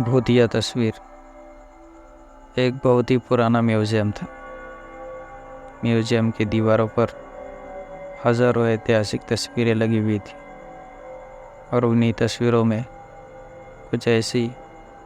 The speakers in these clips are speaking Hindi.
भूतिया तस्वीर। एक बहुत ही पुराना म्यूजियम था। म्यूजियम की दीवारों पर हजारों ऐतिहासिक तस्वीरें लगी हुई थी और उन्हीं तस्वीरों में कुछ ऐसी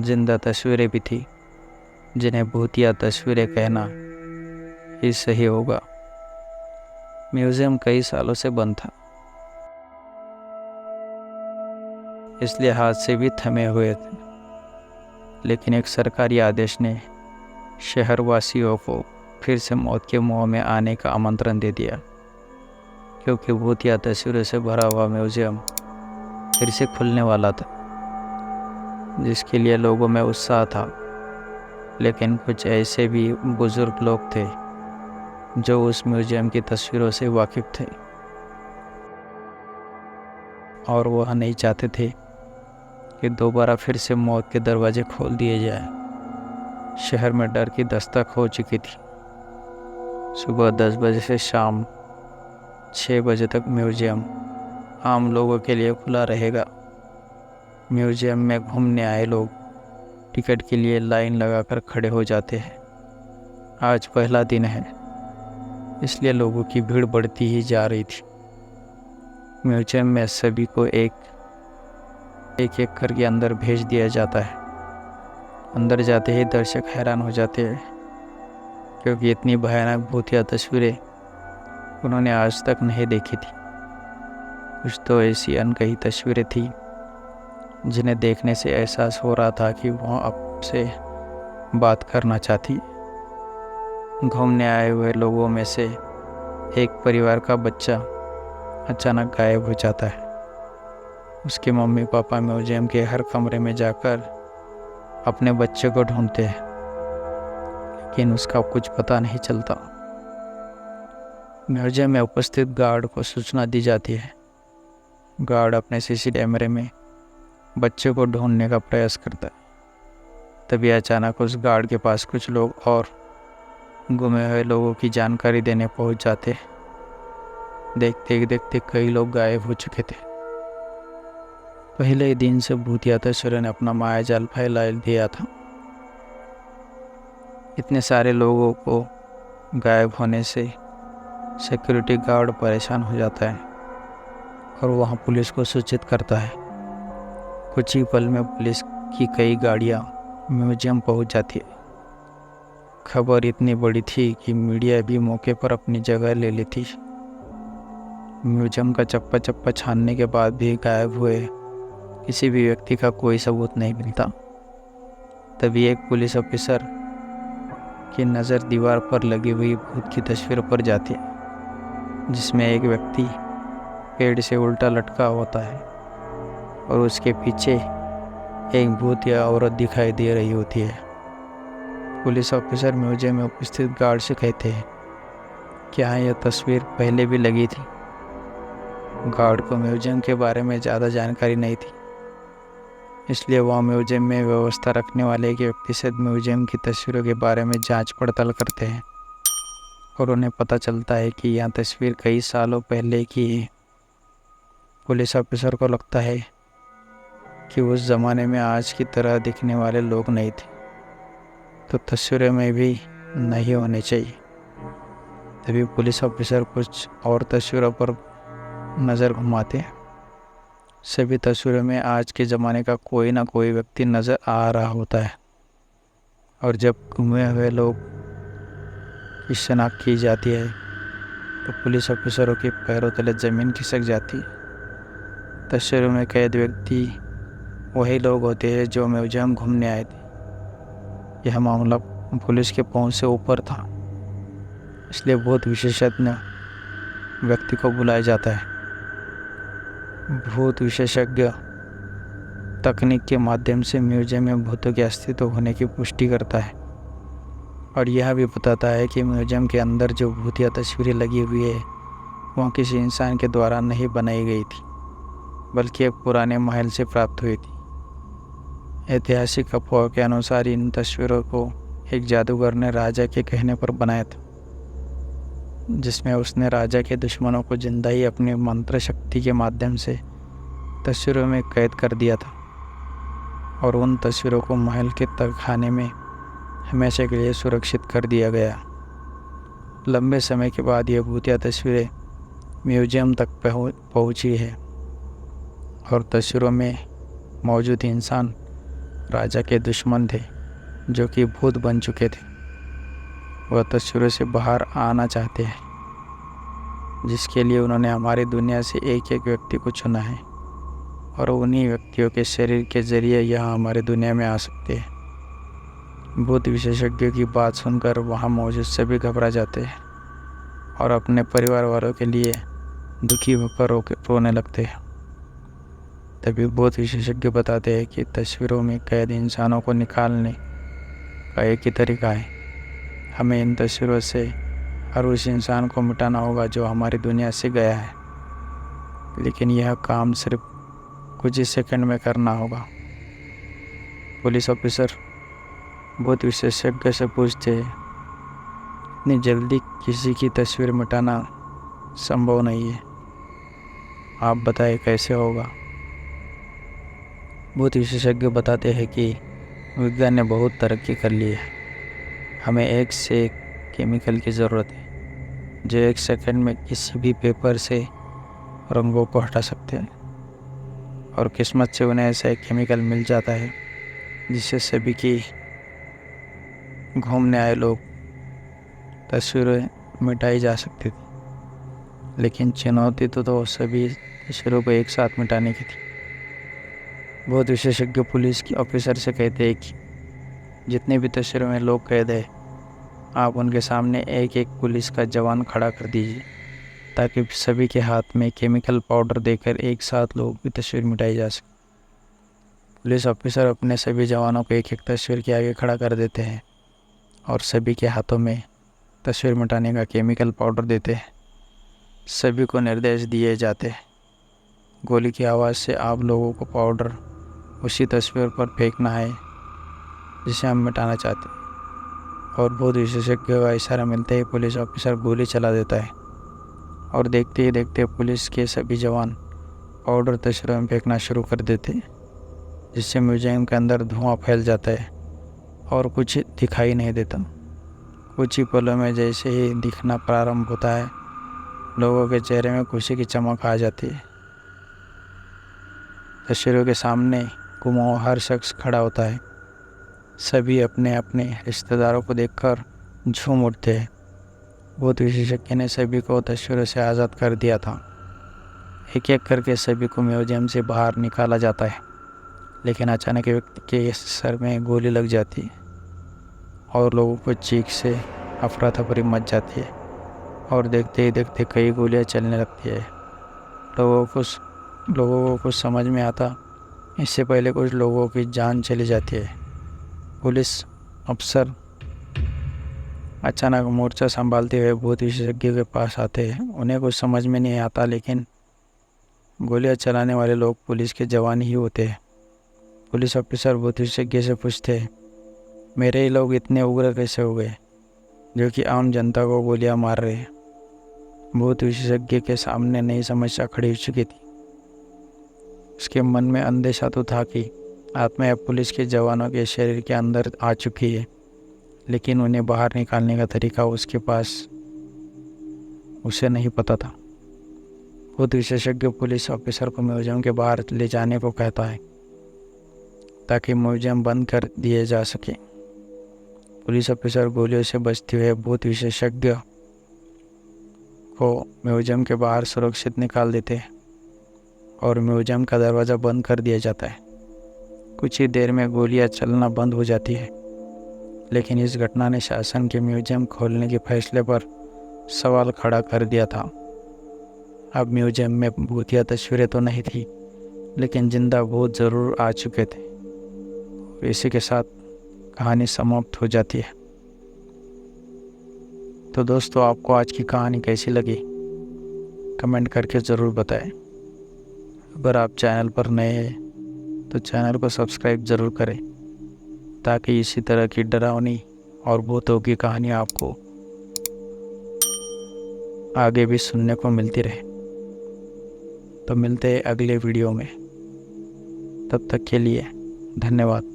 जिंदा तस्वीरें भी थी जिन्हें भूतिया तस्वीरें कहना ही सही होगा। म्यूजियम कई सालों से बंद था, इसलिए हाथ से भी थमे हुए थे, लेकिन एक सरकारी आदेश ने शहरवासियों को फिर से मौत के मुंह में आने का आमंत्रण दे दिया, क्योंकि भूतिया तस्वीरों से भरा हुआ म्यूजियम फिर से खुलने वाला था, जिसके लिए लोगों में उत्साह था। लेकिन कुछ ऐसे भी बुजुर्ग लोग थे जो उस म्यूजियम की तस्वीरों से वाकिफ थे और वह नहीं चाहते थे कि दोबारा फिर से मौत के दरवाजे खोल दिए जाए। शहर में डर की दस्तक हो चुकी थी। सुबह 10 बजे से शाम 6 बजे तक म्यूजियम आम लोगों के लिए खुला रहेगा। म्यूजियम में घूमने आए लोग टिकट के लिए लाइन लगाकर खड़े हो जाते हैं। आज पहला दिन है, इसलिए लोगों की भीड़ बढ़ती ही जा रही थी। म्यूजियम में सभी को एक एक करके अंदर भेज दिया जाता है। अंदर जाते ही दर्शक हैरान हो जाते हैं, क्योंकि इतनी भयानक भूतिया तस्वीरें उन्होंने आज तक नहीं देखी थी। कुछ तो ऐसी अनकही तस्वीरें थी जिन्हें देखने से एहसास हो रहा था कि वह आपसे बात करना चाहती। घूमने आए हुए लोगों में से एक परिवार का बच्चा अचानक गायब हो जाता है। उसके मम्मी पापा म्यूजियम के हर कमरे में जाकर अपने बच्चे को ढूंढते हैं, लेकिन उसका कुछ पता नहीं चलता। म्यूजियम में उपस्थित गार्ड को सूचना दी जाती है। गार्ड अपने सीसीटीवी कैमरे में बच्चे को ढूंढने का प्रयास करता है। तभी अचानक उस गार्ड के पास कुछ लोग और गुमे हुए लोगों की जानकारी देने पहुंच जाते हैं। देखते ही देखते कई लोग गायब हो चुके थे। पहले ही दिन से भूतिया तस्वीरों ने अपना मायाजाल फैला दिया था। इतने सारे लोगों को गायब होने से सिक्योरिटी गार्ड परेशान हो जाता है और वहां पुलिस को सूचित करता है। कुछ ही पल में पुलिस की कई गाड़ियां म्यूजियम पहुंच जाती है। खबर इतनी बड़ी थी कि मीडिया भी मौके पर अपनी जगह ले ली थी। म्यूजियम का चप्पा चप्पा छानने के बाद भी गायब हुए किसी भी व्यक्ति का कोई सबूत नहीं मिलता। तभी एक पुलिस ऑफिसर की नज़र दीवार पर लगी हुई भूत की तस्वीर पर जाती है, जिसमें एक व्यक्ति पेड़ से उल्टा लटका होता है और उसके पीछे एक भूतिया औरत दिखाई दे रही होती है। पुलिस ऑफिसर म्यूजियम में उपस्थित गार्ड से कहते हैं, क्या यह तस्वीर पहले भी लगी थी? गार्ड को म्यूजियम के बारे में ज़्यादा जानकारी नहीं थी, इसलिए वह म्यूजियम में व्यवस्था रखने वाले एक व्यक्ति से म्यूजियम की तस्वीरों के बारे में जांच पड़ताल करते हैं और उन्हें पता चलता है कि यह तस्वीर कई सालों पहले की है। पुलिस ऑफिसर को लगता है कि उस ज़माने में आज की तरह दिखने वाले लोग नहीं थे, तो तस्वीरें में भी नहीं होने चाहिए। तभी पुलिस ऑफिसर कुछ और तस्वीरों पर नज़र घुमाते हैं। सभी तस्वीरों में आज के ज़माने का कोई ना कोई व्यक्ति नज़र आ रहा होता है, और जब गुमे हुए लोग की शनाख्त की जाती है तो पुलिस ऑफिसरों के पैरों तले ज़मीन खिसक जाती है। तस्वीरों में कैद व्यक्ति वही लोग होते हैं जो म्यूजियम घूमने आए थे। यह मामला पुलिस के पहुंच से ऊपर था, इसलिए बहुत विशेषज्ञ व्यक्ति को बुलाया जाता है। भूत विशेषज्ञ तकनीक के माध्यम से म्यूजियम में भूतों के अस्तित्व होने की पुष्टि करता है और यह भी बताता है कि म्यूजियम के अंदर जो भूतिया तस्वीरें लगी हुई है वह किसी इंसान के द्वारा नहीं बनाई गई थी, बल्कि एक पुराने महल से प्राप्त हुई थी। ऐतिहासिक अफवाह के अनुसार इन तस्वीरों को एक जादूगर ने राजा के कहने पर बनाया था, जिसमें उसने राजा के दुश्मनों को जिंदा ही अपनी मंत्र शक्ति के माध्यम से तस्वीरों में कैद कर दिया था और उन तस्वीरों को महल के तहखाने में हमेशा के लिए सुरक्षित कर दिया गया। लंबे समय के बाद ये भूतिया तस्वीरें म्यूजियम तक पहुंची है और तस्वीरों में मौजूद इंसान राजा के दुश्मन थे जो कि भूत बन चुके थे। वह तस्वीरों से बाहर आना चाहते हैं, जिसके लिए उन्होंने हमारी दुनिया से एक एक व्यक्ति को चुना है और उन्हीं व्यक्तियों के शरीर के जरिए यहाँ हमारी दुनिया में आ सकते हैं। भूत विशेषज्ञों की बात सुनकर वहाँ मौजूद सभी घबरा जाते हैं और अपने परिवार वालों के लिए दुखी होकर रोने लगते हैं। तभी भूत विशेषज्ञ बताते हैं कि तस्वीरों में कैद इंसानों को निकालने का एक ही तरीका है। हमें इन तस्वीरों से हर उस इंसान को मिटाना होगा जो हमारी दुनिया से गया है, लेकिन यह काम सिर्फ कुछ ही सेकंड में करना होगा। पुलिस ऑफिसर भूत विशेषज्ञ से पूछते हैं, इतनी जल्दी किसी की तस्वीर मिटाना संभव नहीं है, आप बताएं कैसे होगा। भूत विशेषज्ञ बताते हैं कि विज्ञान ने बहुत तरक्की कर ली है। हमें एक से एक केमिकल की ज़रूरत है जो एक सेकंड में किसी भी पेपर से रंगों को हटा सकते हैं, और किस्मत से उन्हें ऐसा एक केमिकल मिल जाता है जिससे सभी की घूमने आए लोग तस्वीरें मिटाई जा सकती थी। लेकिन चुनौती तो सभी तस्वीरों को एक साथ मिटाने की थी। बहुत विशेषज्ञ पुलिस के ऑफिसर से कहते हैं कि जितने भी तस्वीरों में लोग कैद है, आप उनके सामने एक एक पुलिस का जवान खड़ा कर दीजिए ताकि सभी के हाथ में केमिकल पाउडर देकर एक साथ लोग की तस्वीर मिटाई जा सके। पुलिस ऑफिसर अपने सभी जवानों को एक एक तस्वीर के आगे खड़ा कर देते हैं और सभी के हाथों में तस्वीर मिटाने का केमिकल पाउडर देते हैं। सभी को निर्देश दिए जाते हैं, गोली की आवाज़ से आप लोगों को पाउडर उसी तस्वीर पर फेंकना है जिसे हम मिटाना चाहते हैं। और बहुत विशेषज्ञ का इशारा मिलते ही पुलिस ऑफिसर गोली चला देता है और देखते ही देखते पुलिस के सभी जवान पाउडर तस्वीरों में फेंकना शुरू कर देते हैं, जिससे म्यूजियम के अंदर धुआं फैल जाता है और कुछ दिखाई नहीं देता। कुछ ही पलों में जैसे ही दिखना प्रारंभ होता है, लोगों के चेहरे में खुशी की चमक आ जाती है। तस्वीरों के सामने घुमावदार शख्स खड़ा होता है। सभी अपने अपने रिश्तेदारों को देखकर झूम उठते हैं। बहुत विशेषज्ञ ने सभी को तस्वीरों से आज़ाद कर दिया था। एक एक करके सभी को म्यूजियम से बाहर निकाला जाता है, लेकिन अचानक व्यक्ति के सर में गोली लग जाती है और लोगों को चीख से अफरा तफरी मच जाती है और देखते ही देखते कई गोलियां चलने लगती है। लोगों को कुछ समझ में आता, इससे पहले कुछ लोगों की जान चली जाती है। पुलिस अफसर अचानक मोर्चा संभालते हुए भूत विशेषज्ञ के पास आते हैं। उन्हें कुछ समझ में नहीं आता, लेकिन गोलियां चलाने वाले लोग पुलिस के जवान ही होते हैं। पुलिस ऑफिसर भूत विशेषज्ञ से पूछते हैं, मेरे ही लोग इतने उग्र कैसे हो गए जो कि आम जनता को गोलियां मार रहे हैं। भूत विशेषज्ञ के सामने नई समस्या खड़ी हो चुकी थी। उसके मन में अंदेशा तो था कि आत्मा अब पुलिस के जवानों के शरीर के अंदर आ चुकी है, लेकिन उन्हें बाहर निकालने का तरीका उसे नहीं पता था। भूत विशेषज्ञ पुलिस ऑफिसर को म्यूजियम के बाहर ले जाने को कहता है ताकि म्यूजियम बंद कर दिए जा सके। पुलिस ऑफिसर गोलियों से बचते हुए भूत विशेषज्ञ को म्यूजियम के बाहर सुरक्षित निकाल देते हैं और म्यूजियम का दरवाज़ा बंद कर दिया जाता है। कुछ ही देर में गोलियां चलना बंद हो जाती है, लेकिन इस घटना ने शासन के म्यूजियम खोलने के फैसले पर सवाल खड़ा कर दिया था। अब म्यूजियम में भूतिया तस्वीरें तो नहीं थी, लेकिन जिंदा भूत ज़रूर आ चुके थे। इसी के साथ कहानी समाप्त हो जाती है। तो दोस्तों, आपको आज की कहानी कैसी लगी कमेंट करके ज़रूर बताएं। अगर आप चैनल पर नए हैं तो चैनल को सब्सक्राइब ज़रूर करें ताकि इसी तरह की डरावनी और भूतों की कहानियाँ आपको आगे भी सुनने को मिलती रहे। तो मिलते हैं अगले वीडियो में। तब तक के लिए धन्यवाद।